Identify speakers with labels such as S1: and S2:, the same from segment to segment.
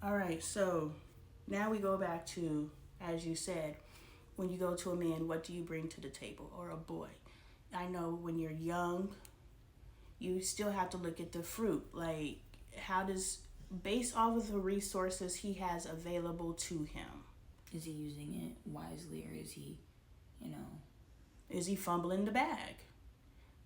S1: All right, so now we go back to, as you said, when you go to a man, what do you bring to the table? Or a boy. I know when you're young, you still have to look at the fruit. Like, how does, based off of the resources he has available to him,
S2: Is he using it wisely, or is he, you know,
S1: is he fumbling the bag?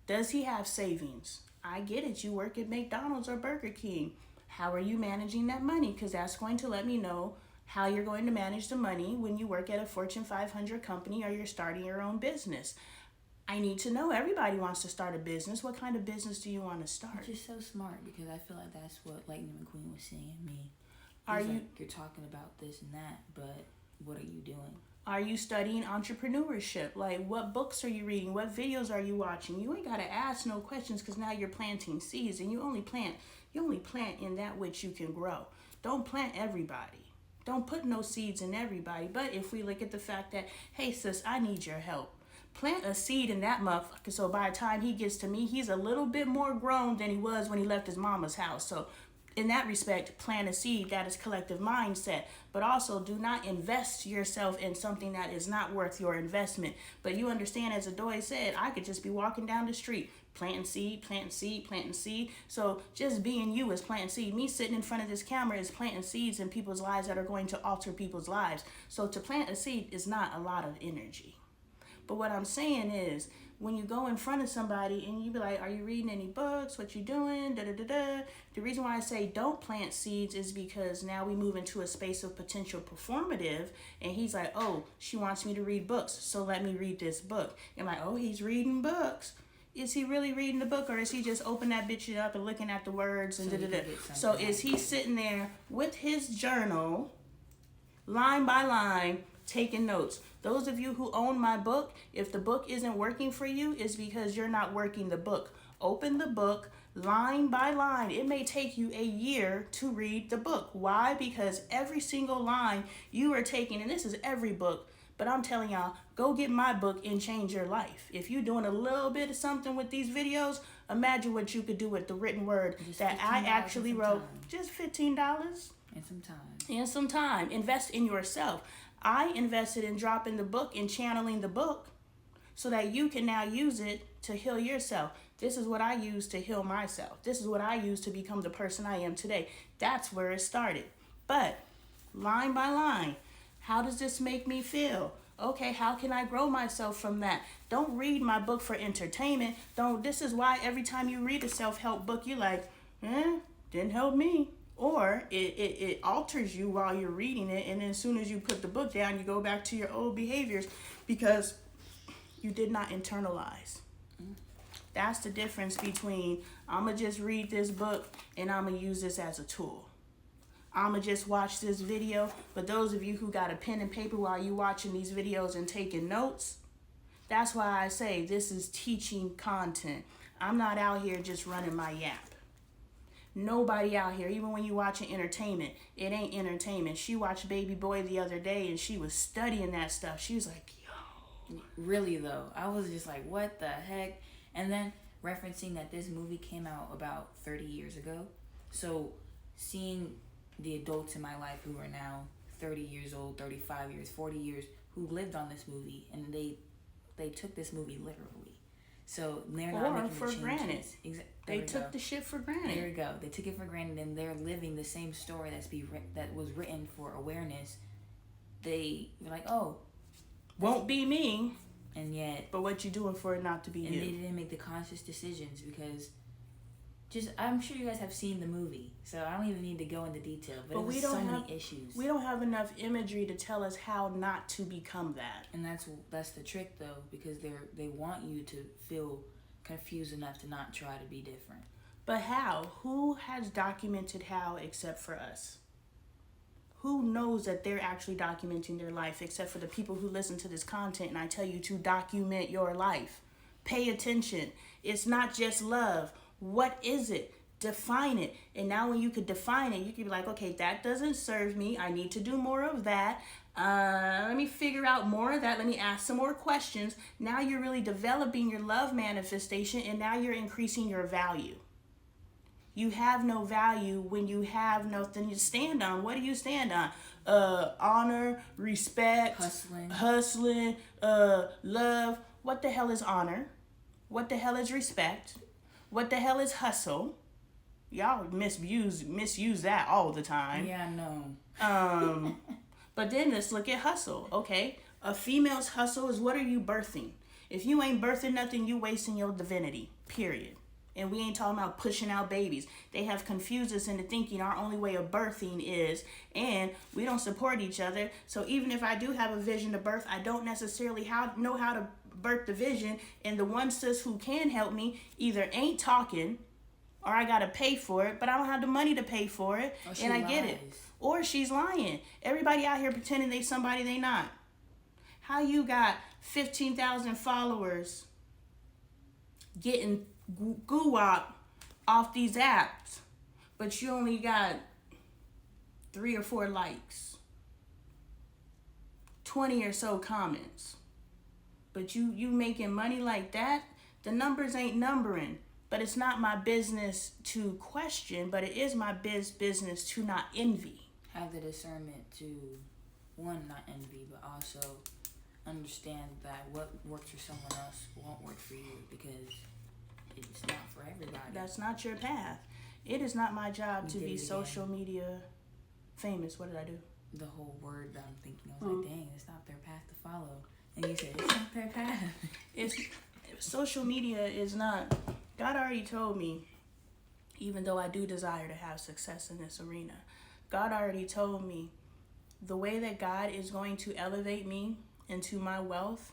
S1: Does he have savings? I get it. You work at McDonald's or Burger King. How are you managing that money? Because that's going to let me know how you're going to manage the money when you work at a Fortune 500 company or you're starting your own business. I need to know. Everybody wants to start a business. What kind of business do you want to start?
S2: which is so smart, because I feel like that's what Lightning McQueen was saying to me.
S1: Are
S2: He's
S1: you
S2: like, you're talking about this and that, but what are you doing?
S1: are you studying entrepreneurship? Like, what books are you reading? What videos are you watching? You ain't got to ask no questions, because now you're planting seeds, and you only plant in that which you can grow. Don't plant everybody. Don't put no seeds in everybody. But if we look at the fact that, hey sis, I need your help. Plant a seed in that motherfucker, so by the time he gets to me, he's a little bit more grown than he was when he left his mama's house. So in that respect, plant a seed. That is collective mindset. But also, do not invest yourself in something that is not worth your investment. But you understand, as Adoy said, I could just be walking down the street, planting seed, planting seed, planting seed. So just being you is planting seed. Me sitting in front of this camera is planting seeds in people's lives that are going to alter people's lives. So to plant a seed is not a lot of energy. But what I'm saying is, when you go in front of somebody and you be like, are you reading any books? What you doing? Da da da da. The reason why I say don't plant seeds is because now we move into a space of potential performative, and he's like, oh, she wants me to read books, so let me read this book. And I'm like, oh, he's reading books. Is he really reading the book, or is he just open that bitch up and looking at the words and
S2: So
S1: da
S2: you
S1: da
S2: can
S1: da?
S2: get
S1: So
S2: something
S1: is
S2: out
S1: he
S2: of it.
S1: sitting there with his journal, line by line, taking notes? Those of you who own my book, if the book isn't working for you, it's because you're not working the book. Open the book line by line. It may take you a year to read the book. Why? Because every single line you are taking, and this is every book, but I'm telling y'all, go get my book and change your life. If you're doing a little bit of something with these videos, imagine what you could do with the written word
S2: Just
S1: that I
S2: $15
S1: actually
S2: and some
S1: wrote.
S2: time.
S1: Just $15
S2: And some time.
S1: and some time. Invest in yourself. I invested in dropping the book and channeling the book so that you can now use it to heal yourself. This is what I use to heal myself. This is what I use to become the person I am today. That's where it started. But line by line, how does this make me feel? Okay, how can I grow myself from that? Don't read my book for entertainment. Don't. This is why every time you read a self-help book, you're like, didn't help me. Or it alters you while you're reading it, and then as soon as you put the book down, you go back to your old behaviors because you did not internalize. That's the difference between, I'm going to just read this book and I'm going to use this as a tool. I'm going to just watch this video. But those of you who got a pen and paper while you watching these videos and taking notes, that's why I say this is teaching content. I'm not out here just running my yap. Nobody out here, even when you watching entertainment, it ain't entertainment. She watched Baby Boy the other day and she was studying that stuff. She was like, yo.
S2: Really though, I was just like, what the heck? And then referencing that this movie came out about 30 years ago. So seeing the adults in my life who are now 30 years old, 35 years, 40 years, who lived on this movie, and they took this movie literally. So they're not
S1: Or
S2: making
S1: for
S2: the changes.
S1: granted. They
S2: There we
S1: took
S2: go.
S1: the shit for
S2: There
S1: granted.
S2: we go. They took it for granted, and they're living the same story that was written for awareness. They were like, oh,
S1: Won't be me,
S2: and yet,
S1: but what you doing for it not to be
S2: and they
S1: you?
S2: didn't make the conscious decisions, because I'm sure you guys have seen the movie, so I don't even need to go into detail. But it was so many issues.
S1: We don't have enough imagery to tell us how not to become that.
S2: And that's the trick though, because they want you to feel confused enough to not try to be different.
S1: But how? Who has documented how except for us? Who knows that they're actually documenting their life except for the people who listen to this content? And I tell you to document your life. Pay attention. It's not just love. What is it? Define it. And now when you could define it, you could be like, okay, that doesn't serve me. I need to do more of that. Let me figure out more of that. Let me ask some more questions. Now you're really developing your love manifestation, and now you're increasing your value. You have no value when you have nothing to stand on. What do you stand on? Honor, respect, hustling, love. What the hell is honor? What the hell is respect? What the hell is hustle? Y'all misuse that all the time.
S2: Yeah, I know.
S1: But then let's look at hustle. Okay, a female's hustle is, what are you birthing? If you ain't birthing nothing, you wasting your divinity. Period. And we ain't talking about pushing out babies. They have confused us into thinking our only way of birthing is, and we don't support each other. So even if I do have a vision to birth, I don't necessarily know how to birth the vision. And the one sis who can help me either ain't talking, or I gotta pay for it, but I don't have the money to pay for it, and I get it. Or she's lying. Everybody out here pretending they somebody they not. How you got 15,000 followers getting goo-wop off these apps, but you only got 3 or 4 likes, 20 or so comments, but you making money like that? The numbers ain't numbering. But it's not my business to question, but it is my business to not envy.
S2: Have the discernment to, one, not envy, but also understand that what works for someone else won't work for you, because it's not for everybody.
S1: That's not your path. It is not my job to be social media famous. What did I do?
S2: The whole word that I'm thinking, I was like, dang, it's not their path to follow. And you said, it's not their path.
S1: It's social media is not... God already told me, even though I do desire to have success in this arena, God already told me the way that God is going to elevate me into my wealth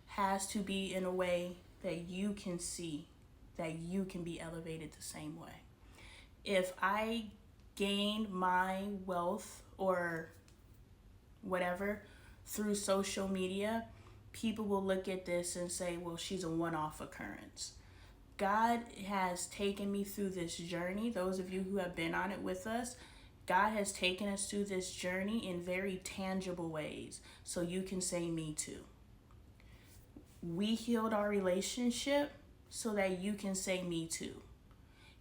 S1: has to be in a way that you can see, that you can be elevated the same way. If I gain my wealth or whatever through social media, people will look at this and say, well, she's a one-off occurrence. God has taken me through this journey. Those of you who have been on it with us, God has taken us through this journey in very tangible ways. So you can say me too. We healed our relationship so that you can say me too.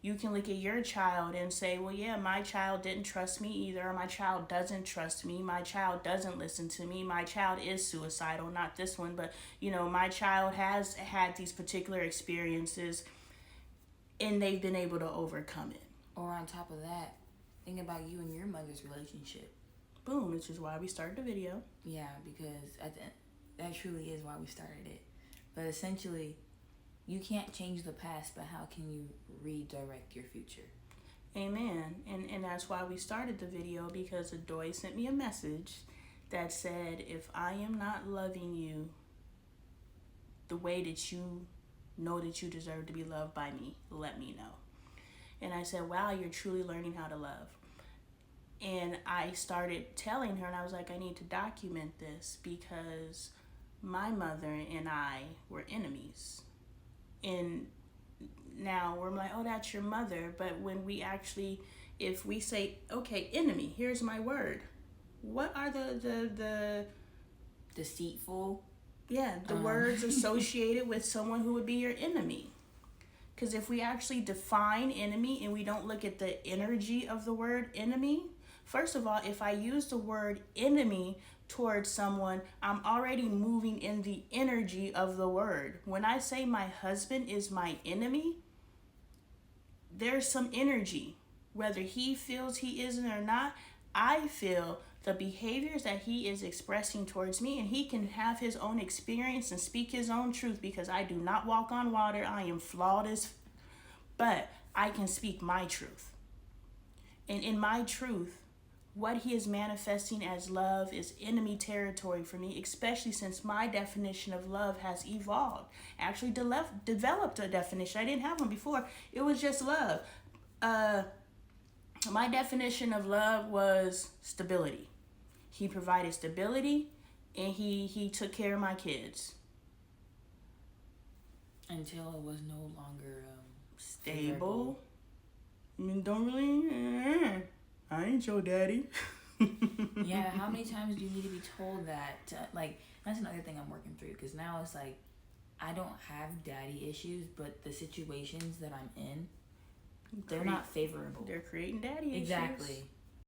S1: You can look at your child and say, well, yeah, my child didn't trust me either. Or my child doesn't trust me. My child doesn't listen to me. My child is suicidal. Not this one, but, my child has had these particular experiences and they've been able to overcome it.
S2: Or on top of that, think about you and your mother's relationship.
S1: Boom, which is why we started the video.
S2: Yeah, because that truly is why we started it. But essentially, you can't change the past, but how can you redirect your future?
S1: Amen. And that's why we started the video, because Adoy sent me a message that said, if I am not loving you the way that you know that you deserve to be loved by me, let me know. And I said, wow, you're truly learning how to love. And I started telling her, and I was like, I need to document this because my mother and I were enemies. And now we're like, oh, that's your mother. But when we actually, if we say, okay, enemy, here's my word. What are the
S2: deceitful?
S1: Yeah, the words associated with someone who would be your enemy. Because if we actually define enemy and we don't look at the energy of the word enemy, first of all, if I use the word enemy towards someone, I'm already moving in the energy of the word. When I say my husband is my enemy, there's some energy. Whether he feels he isn't or not, I feel the behaviors that he is expressing towards me, and he can have his own experience and speak his own truth, because I do not walk on water. I am flawed but I can speak my truth. And in my truth, what he is manifesting as love is enemy territory for me, especially since my definition of love has evolved. Actually developed a definition. I didn't have one before. It was just love. My definition of love was stability. He provided stability, and he took care of my kids.
S2: Until it was no longer
S1: stable. I mean, don't really... I ain't your daddy.
S2: Yeah, how many times do you need to be told that? That's another thing I'm working through, because now it's like, I don't have daddy issues, but the situations that I'm in, they're not favorable.
S1: They're creating daddy issues.
S2: Exactly.